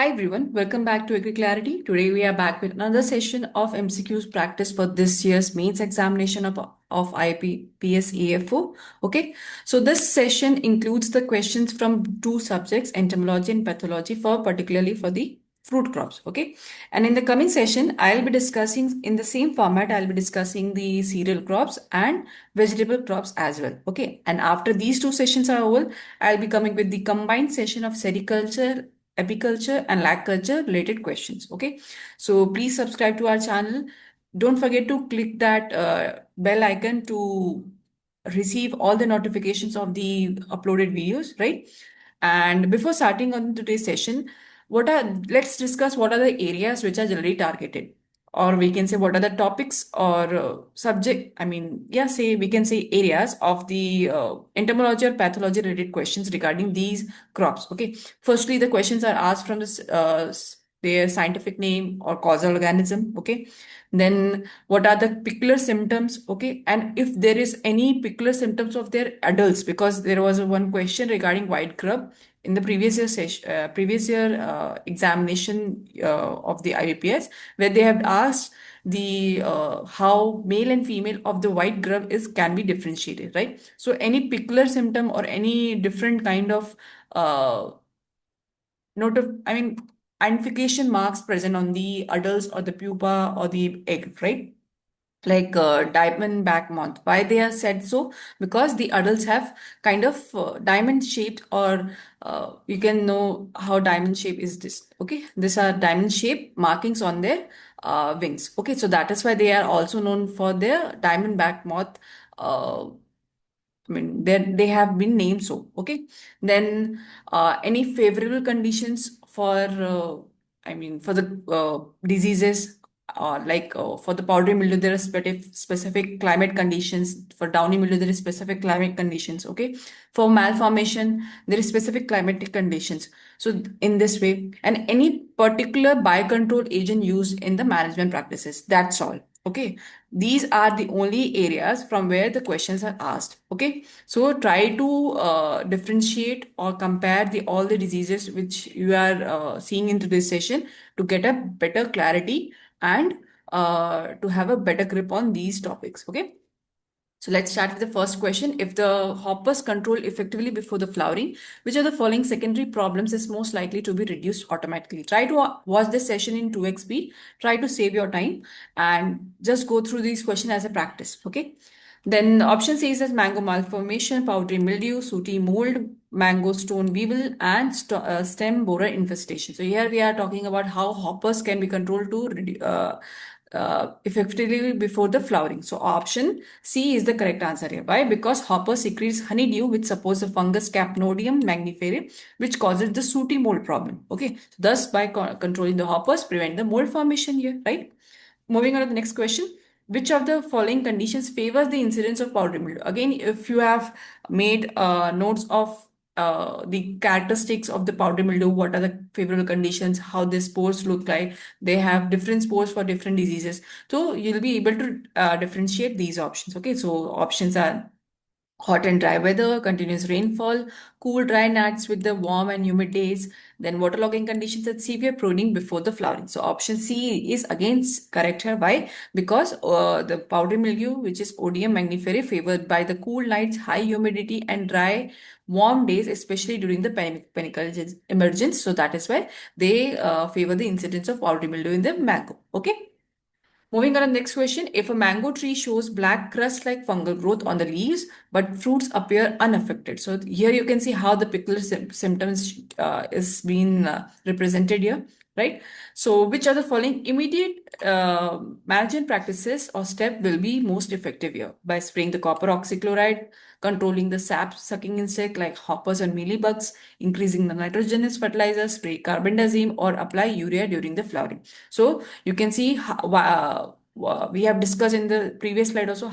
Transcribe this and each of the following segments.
Hi everyone, welcome back to Agriclarity. Today we are back with another session of MCQs practice for this year's mains examination of IBPS AFO. Okay, so this session includes the questions from two subjects, entomology and pathology, for particularly for the fruit crops. Okay, and in the coming session, I'll be discussing in the same format, I'll be discussing the cereal crops and vegetable crops as well. Okay, and after these two sessions are over, I'll be coming with the combined session of sericulture, apiculture and lag culture related questions. Okay, so please subscribe to our channel. Don't forget to click that bell icon to receive all the notifications of the uploaded videos, right? And before starting on today's session, let's discuss what are the areas which are generally targeted, or we can say what are the topics or subject, say we can say areas of the entomology or pathology related questions regarding these crops. Okay, firstly the questions are asked from this their scientific name or causal organism. Okay, then what are the peculiar symptoms? Okay, and if there is any peculiar symptoms of their adults, because there was one question regarding white grub in the previous year examination of the IBPS, where they have asked the how male and female of the white grub is can be differentiated, right? So any peculiar symptom or any different kind of uh, note of, identification marks present on the adults or the pupa or the egg, right? Like diamond back moth. Why they are said so? Because the adults have kind of diamond shaped, or you can know how diamond shape is this. Okay, these are diamond shaped markings on their wings. Okay, so that is why they are also known for their diamond back moth. They have been named so. Okay, then any favorable conditions for for the diseases, for the powdery mildew, there are specific climate conditions. For downy mildew, there is specific climate conditions. Okay, for malformation, there is specific climatic conditions. So in this way, and any particular biocontrol agent used in the management practices. That's all. Okay, these are the only areas from where the questions are asked. Okay, so try to differentiate or compare the all the diseases which you are seeing into this session to get a better clarity and to have a better grip on these topics. Okay, so let's start with the first question. If the hoppers control effectively before the flowering, which of the following secondary problems is most likely to be reduced automatically? Try to watch this session in 2x speed. Try to save your time and just go through these questions as a practice. Okay. Then option C is mango malformation, powdery mildew, sooty mold, mango stone weevil, and stem borer infestation. So here we are talking about how hoppers can be controlled to effectively before the flowering. So option C is the correct answer here. Why? Because hopper secretes honeydew, which supports the fungus Capnodium magniferae, which causes the sooty mold problem. Okay, so thus by controlling the hoppers, prevent the mold formation here, right? Moving on to the next question. Which of the following conditions favors the incidence of powdery mildew? Again, if you have made notes of the characteristics of the powdery mildew, what are the favorable conditions, how the spores look like, they have different spores for different diseases. So you'll be able to differentiate these options. Okay, so options are hot and dry weather, continuous rainfall, cool, dry nights with the warm and humid days, then waterlogging conditions and severe pruning before the flowering. So option C is again correct here. Why? Because the powdery mildew, which is Odium magniferae, favored by the cool nights, high humidity and dry, warm days, especially during the panicle emergence. So that is why they favor the incidence of powdery mildew in the mango. Okay. Moving on to the next question. If a mango tree shows black crust-like fungal growth on the leaves, but fruits appear unaffected. So here you can see how the peculiar symptoms is being represented here, right? So which are the following immediate management practices or step will be most effective here? By spraying the copper oxychloride, controlling the sap sucking insect like hoppers and mealybugs, increasing the nitrogenous fertilizers, spray carbendazim or apply urea during the flowering. So you can see we have discussed in the previous slide also,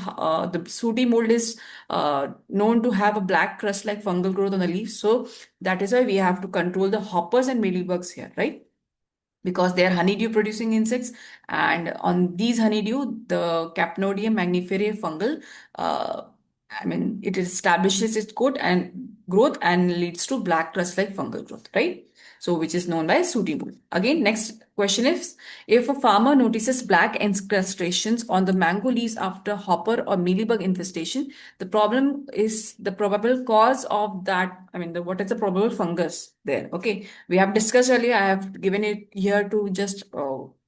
the sooty mold is known to have a black crust like fungal growth on the leaves. So that is why we have to control the hoppers and mealybugs here, right? Because they are honeydew producing insects, and on these honeydew the Capnodium magniferae fungal it establishes its coat, and growth and leads to black rust-like fungal growth, right? So which is known by sooty mold. Again, next question is, if a farmer notices black incrustations on the mango leaves after hopper or mealybug infestation, the problem is the probable cause of that. I mean, what is the probable fungus there? Okay, we have discussed earlier. I have given it here to just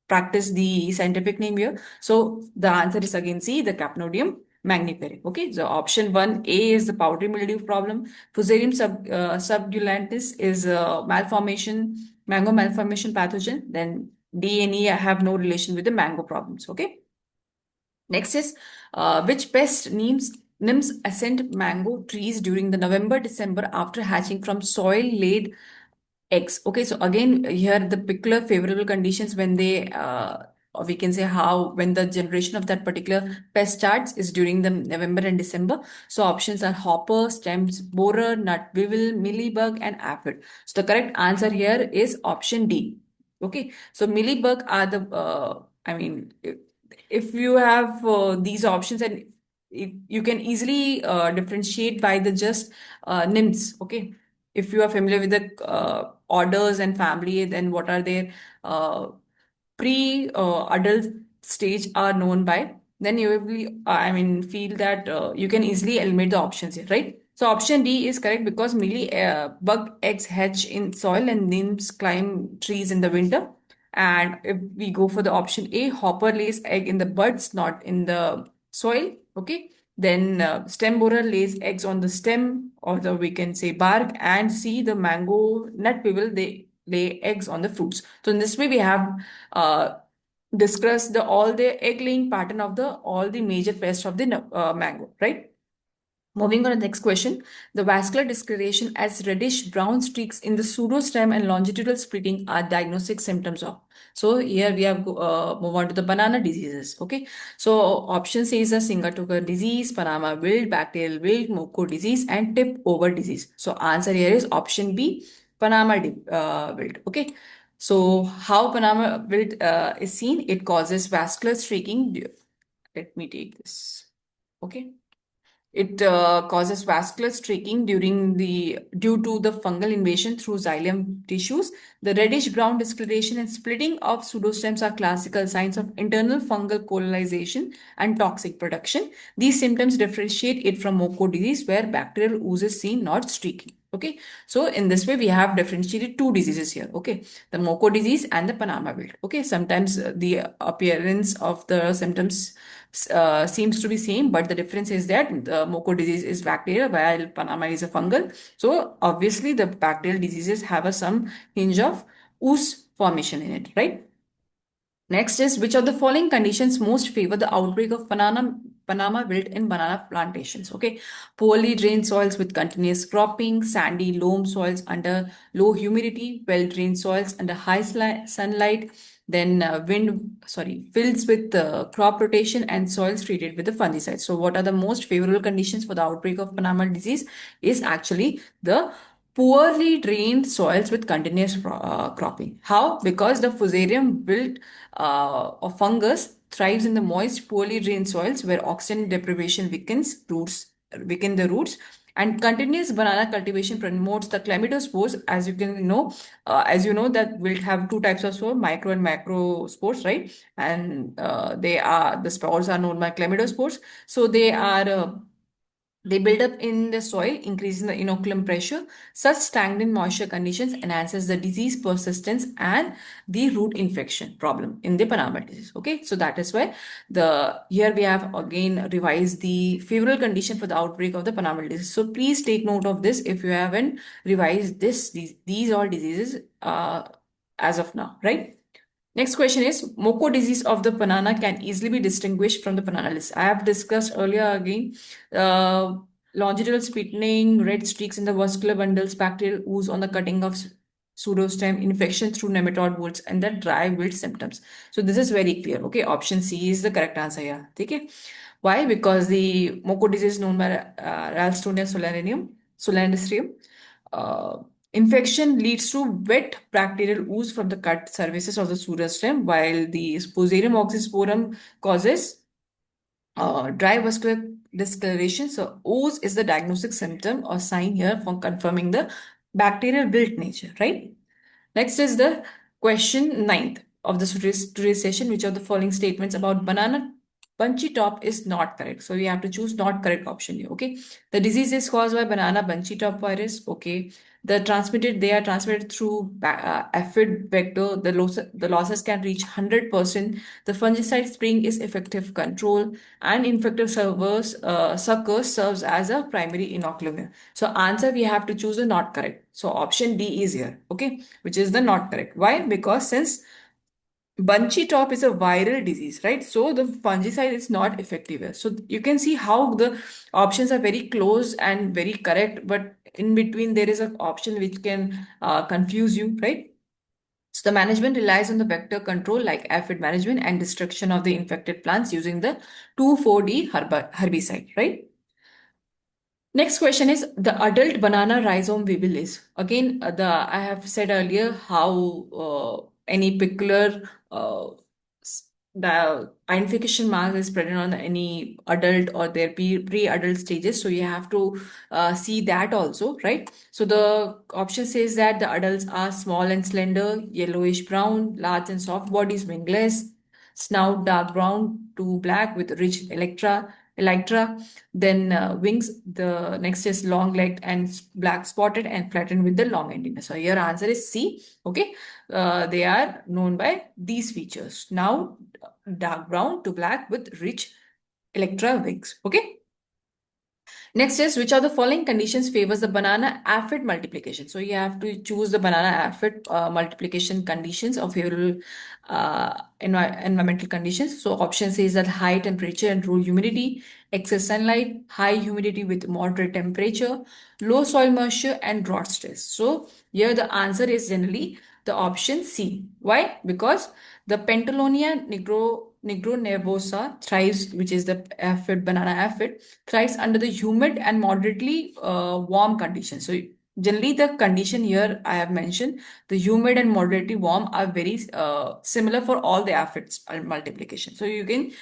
practice the scientific name here. So the answer is again C, the Capnodium magnifera. Okay, so option 1A is the powdery mildew problem. Fusarium subgulantis is malformation, mango malformation pathogen. Then D and E have no relation with the mango problems. Okay. Next is which pest nymphs ascend mango trees during the November-December after hatching from soil-laid eggs. Okay, so again, here the particular favorable conditions when they, or we can say how, when the generation of that particular pest starts is during the November and December. So options are hopper, stems, borer, nut weevil, mealybug, and aphid. So the correct answer here is option D. Okay, so mealybug are the, I mean, if you have these options and you can easily differentiate by the just nymphs. Okay, if you are familiar with the orders and family, then what are their uh, pre-adult stage are known by, then you will be, I mean, feel that you can easily eliminate the options here, right? So option D is correct because mealy bug eggs hatch in soil and nymphs climb trees in the winter. And if we go for the option A, hopper lays egg in the buds, not in the soil. Okay. Then stem borer lays eggs on the stem or the we can say bark, and see the mango nut weevil they lay eggs on the fruits. So in this way we have uh, discussed the all the egg laying pattern of the all the major pests of the mango, right? Moving on to the next question, the vascular discoloration as reddish brown streaks in the pseudostem and longitudinal splitting are diagnostic symptoms of. So here we have move on to the banana diseases. Okay, so option C is a Singatoka disease, Panama wilt, bacterial wilt, Moko disease, and tip over disease. So answer here is option B, Panama wilt. Okay, so how Panama wilt is seen? It causes vascular streaking. Let me take this. Okay. It causes vascular streaking due to the fungal invasion through xylem tissues. The reddish brown discoloration and splitting of pseudostems are classical signs of internal fungal colonization and toxic production. These symptoms differentiate it from Moko disease, where bacterial ooze is seen, not streaking. Okay, so in this way we have differentiated two diseases here. Okay, the Moko disease and the Panama wilt. Okay, sometimes the appearance of the symptoms seems to be same, but the difference is that the Moko disease is bacterial while Panama is a fungal. So obviously the bacterial diseases have a some hinge of ooze formation in it, right? Next is, which of the following conditions most favor the outbreak of Panama wilt in banana plantations? Okay, poorly drained soils with continuous cropping, sandy loam soils under low humidity, well drained soils under high sunlight, then fields with crop rotation and soils treated with the fungicides. So what are the most favorable conditions for the outbreak of Panama disease? Is actually the poorly drained soils with continuous cropping. How? Because the fusarium wilt or fungus thrives in the moist, poorly drained soils where oxygen deprivation weaken the roots. And continuous banana cultivation promotes the chlamydospores. As you can know, as you know that wilt have two types of spore, micro and macro spores, right? And the spores are known by chlamydospores. So they build up in the soil, increasing the inoculum pressure. Such stagnant moisture conditions enhances the disease persistence and the root infection problem in the Panama disease. Okay, so that is why the here we have again revised the favorable condition for the outbreak of the Panama disease. So please take note of this if you haven't revised these all diseases as of now, right? Next question is, Moko disease of the banana can easily be distinguished from the banana list. I have discussed earlier again, uh, longitudinal splitting, red streaks in the vascular bundles, bacterial ooze on the cutting of pseudostem, infection through nematode molds, and the dry wilt symptoms. So this is very clear. Okay, option C is the correct answer here. Okay, why? Because the Moko disease is known by Ralstonia solanacearum. Uh, Infection leads to wet bacterial ooze from the cut surfaces of the pseudostem, while the Sporium oxysporum causes dry vascular discoloration. So ooze is the diagnostic symptom or sign here for confirming the bacterial wilt nature, right? Next is the question ninth of the today's session. Which of the following statements about banana bunchy top is not correct? So we have to choose not correct option here. Okay. The disease is caused by banana bunchy top virus. Okay. They are transmitted through aphid vector. The losses can reach 100%. The fungicide spraying is effective control, and infective suckers serves as a primary inoculum. So answer we have to choose the not correct. So option D is here, okay, which is the not correct. Why? Because since bunchy top is a viral disease, right? So the fungicide is not effective here. So you can see how the options are very close and very correct, but in between there is an option which can confuse you, right? So the management relies on the vector control like aphid management and destruction of the infected plants using the 2,4-D herbicide, right? Next question is the adult banana rhizome weevil is. Again, I have said earlier how any particular the identification mark is present on any adult or their pre-adult stages. So you have to see that also, right? So the option says that the adults are small and slender, yellowish brown, large and soft bodies, wingless, snout dark brown to black with rich elytra, then wings. The next is long legged and black spotted and flattened with the long endiness. So your answer is C. Okay, they are known by these features. Now dark brown to black with rich elytra wings. Okay. Next is which of the following conditions favors the banana aphid multiplication? So you have to choose the banana aphid multiplication conditions of favorable environmental conditions. So option says that high temperature and low humidity, excess sunlight, high humidity with moderate temperature, low soil moisture, and drought stress. So here the answer is generally the option C. Why? Because the Pentalonia nervosa thrives, which is the aphid, banana aphid, thrives under the humid and moderately warm conditions. So generally the condition here I have mentioned, the humid and moderately warm are very similar for all the aphids multiplication. So you can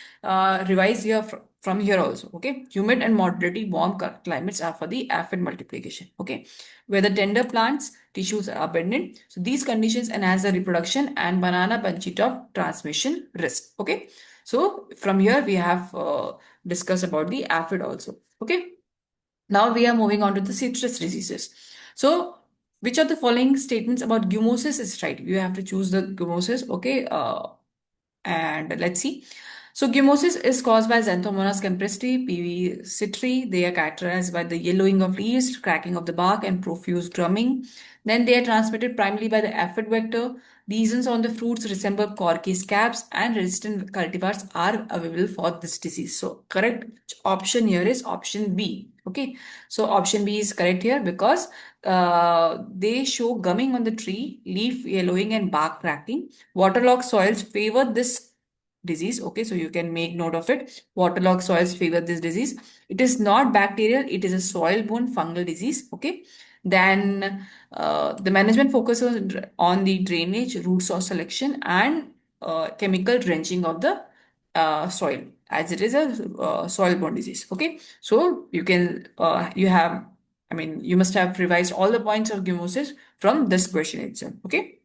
revise here from here also. Okay, humid and moderately warm climates are for the aphid multiplication. Okay, where the tender plants tissues are abundant. So these conditions enhance the reproduction and banana bunchy top transmission risk. Okay, so from here we have discussed about the aphid also. Okay, now we are moving on to the citrus diseases. So which of the following statements about gumosis is right? You have to choose the gumosis. Okay, and let's see. So gummosis is caused by Xanthomonas campestri, PV citri. They are characterized by the yellowing of leaves, cracking of the bark, and profuse drumming. Then they are transmitted primarily by the aphid vector. Lesions on the fruits resemble corky scabs, and resistant cultivars are available for this disease. So correct option here is option B. Okay, so option B is correct here because they show gumming on the tree, leaf yellowing, and bark cracking. Waterlogged soils favor this disease. Okay, so you can make note of it. Waterlogged soils favor this disease. It is not bacterial, it is a soil-borne fungal disease. Okay, then the management focuses on the drainage, root source selection, and chemical drenching of the soil, as it is a soil-borne disease. Okay, so you can you must have revised all the points of gummosis from this question itself. Okay.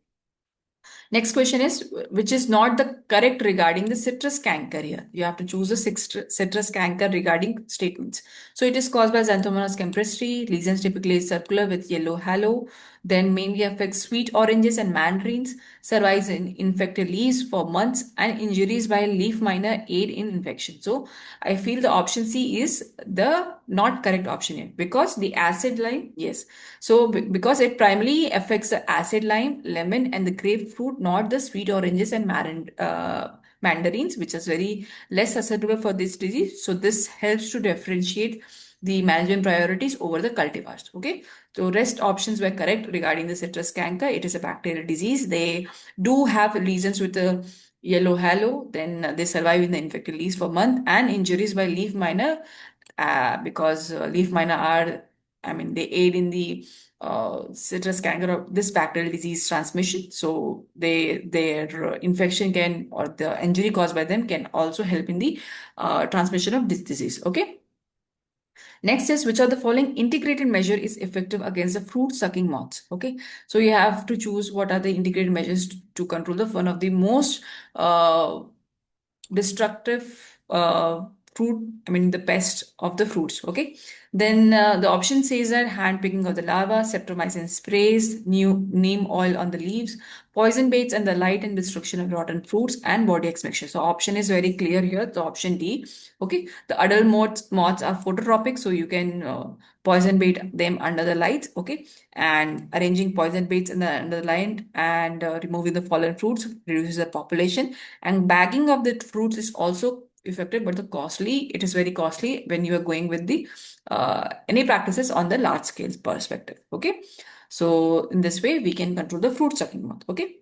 Next question is which is not the correct regarding the citrus canker here. You have to choose a citrus canker regarding statements. So it is caused by Xanthomonas campestri. Lesions typically circular with yellow halo. Then mainly affects sweet oranges and mandarins. Survives in infected leaves for months, and injuries by leaf miner aid in infection. So I feel the option C is the not correct option here because the acid lime, yes. So because it primarily affects the acid lime, lemon, and the grapefruit, not the sweet oranges and mandarins, which is very less susceptible for this disease. So this helps to differentiate the management priorities over the cultivars. Okay, so rest options were correct regarding the citrus canker. It is a bacterial disease. They do have lesions with the yellow halo. Then they survive in the infected leaves for months, and injuries by leaf miner because leaf miner are, they aid in the citrus canker, this bacterial disease transmission. So their infection can, or the injury caused by them can also help in the transmission of this disease. Okay. Next is which of the following integrated measure is effective against the fruit sucking moths. Okay, so you have to choose what are the integrated measures to control the one of the most destructive fruit, I mean the pest of the fruits. Okay, then the option says that hand picking of the larva, septomycin sprays, new neem oil on the leaves, poison baits, and the light and destruction of rotten fruits and body X mixture. So option is very clear here, the option D. Okay, the adult moths are phototropic, so you can poison bait them under the lights. Okay, and arranging poison baits in the under the light and removing the fallen fruits reduces the population, and bagging of the fruits is also effective, but the costly, it is very costly when you are going with the any practices on the large scale perspective. Okay, so in this way we can control the fruit sucking moth. Okay,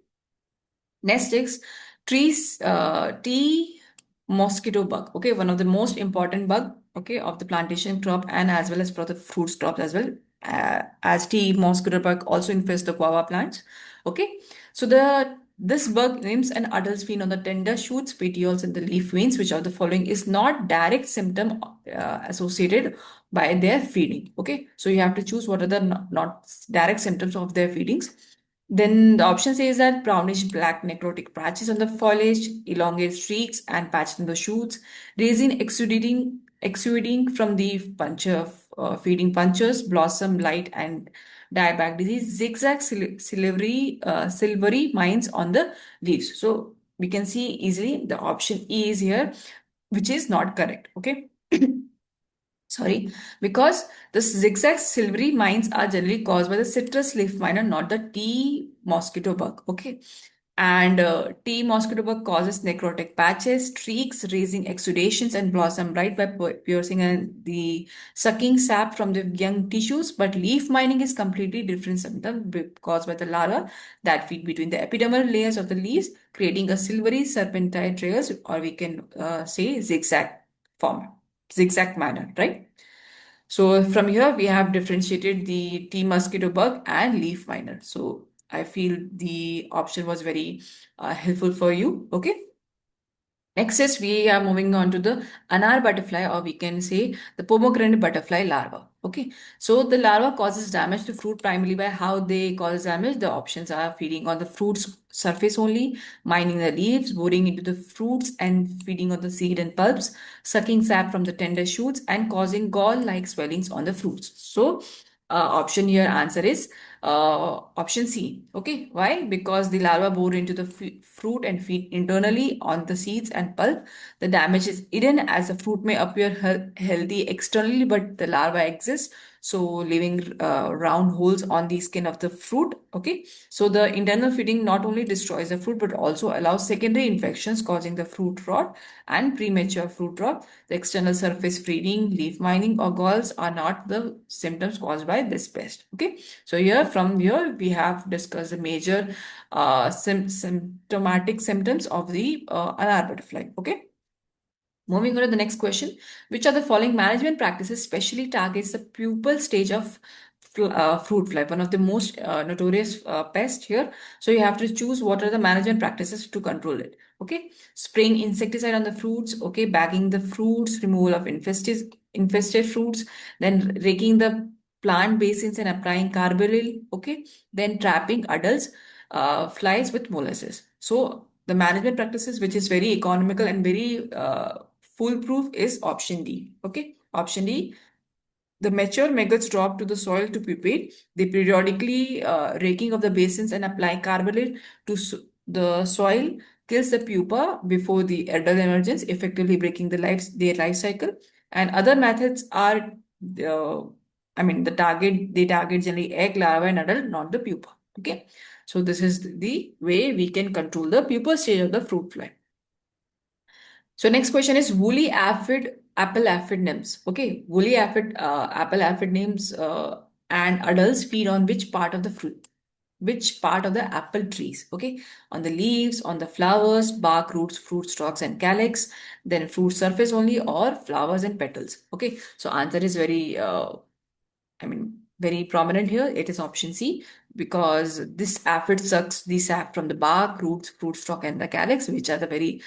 next is tea mosquito bug. Okay, one of the most important bug, okay, of the plantation crop and as well as for the fruits crops as well. As tea mosquito bug also infests the guava plants. Okay, so this bug nymphs and adults feed on the tender shoots, petioles, and the leaf veins, which are the following is not direct symptom associated by their feeding. Okay, so you have to choose what are the not direct symptoms of their feedings. Then the option says that brownish black necrotic patches on the foliage, elongate streaks and patches in the shoots, resin exuding from the puncher, feeding punctures, blossom light and dieback disease, zigzag silvery mines on the leaves. So we can see easily the option E is here, which is not correct. Okay. Sorry, because the zigzag silvery mines are generally caused by the citrus leaf miner, not the tea mosquito bug. Okay, and tea mosquito bug causes necrotic patches, streaks, raising exudations, and blossom right by piercing and the sucking sap from the young tissues. But leaf mining is completely different symptom caused by the larva that feed between the epidermal layers of the leaves, creating a silvery serpentine trails, or we can say form, zigzag manner, right? So from here, we have differentiated the tea mosquito bug and leaf miner. So I feel the option was very helpful for you. Okay. Next is we are moving on to the anar butterfly, or we can say the pomegranate butterfly larva. Okay, so the larva causes damage to fruit primarily by how they cause damage. The options are feeding on the fruit's surface only, mining the leaves, boring into the fruits, and feeding on the seed and pulps, sucking sap from the tender shoots, and causing gall-like swellings on the fruits. So option here answer is option C. Okay, why? Because the larva bore into the fruit and feed internally on the seeds and pulp. The damage is hidden as the fruit may appear healthy externally, but the larva exists, so leaving round holes on the skin of the fruit. Okay, so the internal feeding not only destroys the fruit but also allows secondary infections causing the fruit rot and premature fruit drop. The external surface freezing, leaf mining, or galls are not the symptoms caused by this pest. Okay, so here we have discussed the major symptomatic symptoms of the anar butterfly. Okay. Moving on to the next question, which are the following management practices specially targets the pupal stage of fruit fly, one of the most notorious pest here. So you have to choose what are the management practices to control it. Okay, spraying insecticide on the fruits. Okay, bagging the fruits, removal of infested fruits, then raking the plant basins and applying carbaryl. Okay, then trapping adults flies with molasses. So the management practices, which is very economical and very foolproof, is option D. Okay, option D. The mature maggots drop to the soil to pupate. They periodically raking of the basins and applying carbonate to the soil kills the pupa before the adult emergence, effectively breaking their life cycle. And other methods are, uh, I mean, they target generally egg, larva, and adult, not the pupa. Okay, so this is the way we can control the pupa stage of the fruit fly. So next question is woolly aphid, apple aphid nymphs. Okay, woolly aphid, apple aphid nymphs and adults feed on which part of the fruit? Which part of the apple trees? Okay, on the leaves, on the flowers, bark, roots, fruit stalks, and calyx. Then fruit surface only, or flowers and petals. Okay, so answer is very, I mean, very prominent here. It is option C, because this aphid sucks the sap from the bark, roots, fruit stalk, and the calyx, which are the very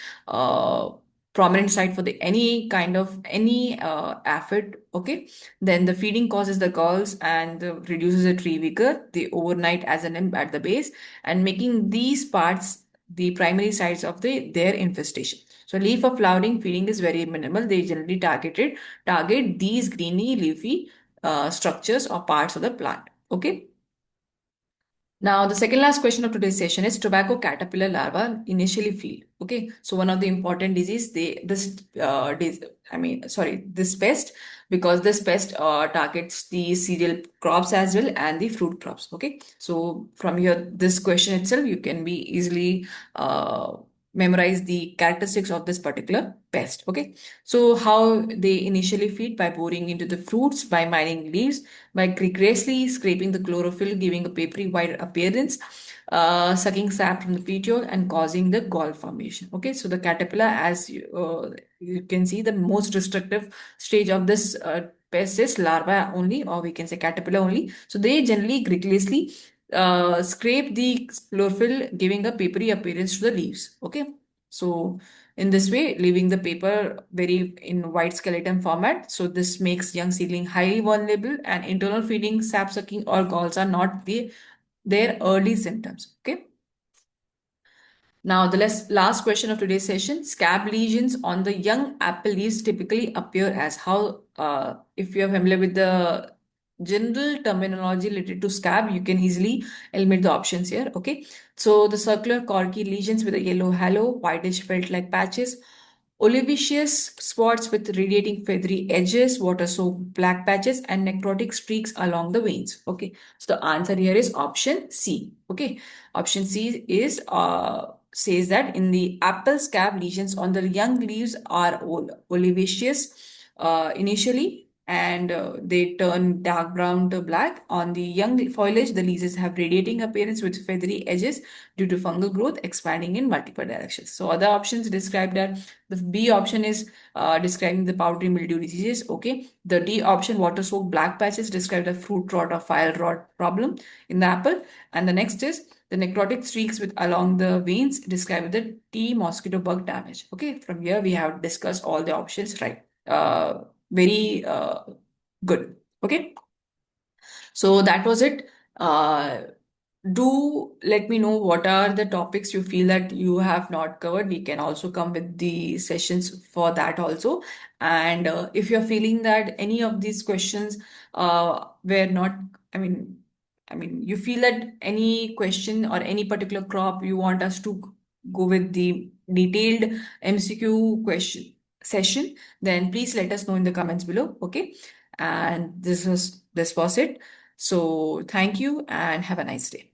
prominent site for the any aphid. Okay, then the feeding causes the galls and reduces the tree vigor, the overnight as an imp at the base, and making these parts the primary sites of their infestation. So leaf of flowering feeding is very minimal. They generally target these greeny leafy structures or parts of the plant. Okay. Now, the second last question of today's session is tobacco caterpillar larva initially feed. Okay, so one of the important disease this pest, because this pest targets the cereal crops as well and the fruit crops. Okay, so from here this question itself you can be easily memorize the characteristics of this particular pest. Okay, so how they initially feed: by boring into the fruits, by mining leaves, by rigorously scraping the chlorophyll, giving a papery white appearance, sucking sap from the petiole, and causing the gall formation. Okay, so the caterpillar, as you can see, the most destructive stage of this pest is larva only, or we can say caterpillar only. So they generally rigorously scrape the chlorophyll, giving a papery appearance to the leaves. Okay, so in this way, leaving the paper very in white skeleton format. So this makes young seedling highly vulnerable, and internal feeding, sap sucking, or galls are not their early symptoms. Okay. Now, the last question of today's session: scab lesions on the young apple leaves typically appear as how, if you're familiar with the general terminology related to scab, you can easily eliminate the options here. Okay. So, the circular corky lesions with a yellow halo, whitish felt like patches, olivaceous spots with radiating feathery edges, water-soaked black patches, and necrotic streaks along the veins. Okay. So, the answer here is option C. Okay. Option C is says that in the apple scab lesions on the young leaves are olivaceous initially, and they turn dark brown to black. On the young foliage, the leaves have radiating appearance with feathery edges due to fungal growth expanding in multiple directions. So other options described are: the B option is describing the powdery mildew diseases. Okay, the D option, water soaked black patches, describe the fruit rot or file rot problem in the apple, and the next is the necrotic streaks with along the veins, describe the T mosquito bug damage. Okay, from here we have discussed all the options, right? Very good. Okay, so that was it. Do let me know what are the topics you feel that you have not covered. We can also come with the sessions for that also. And if you're feeling that any of these questions were not, I mean, you feel that any question or any particular crop you want us to go with the detailed MCQ question session, then please let us know in the comments below. Okay. And this was it. So thank you and have a nice day.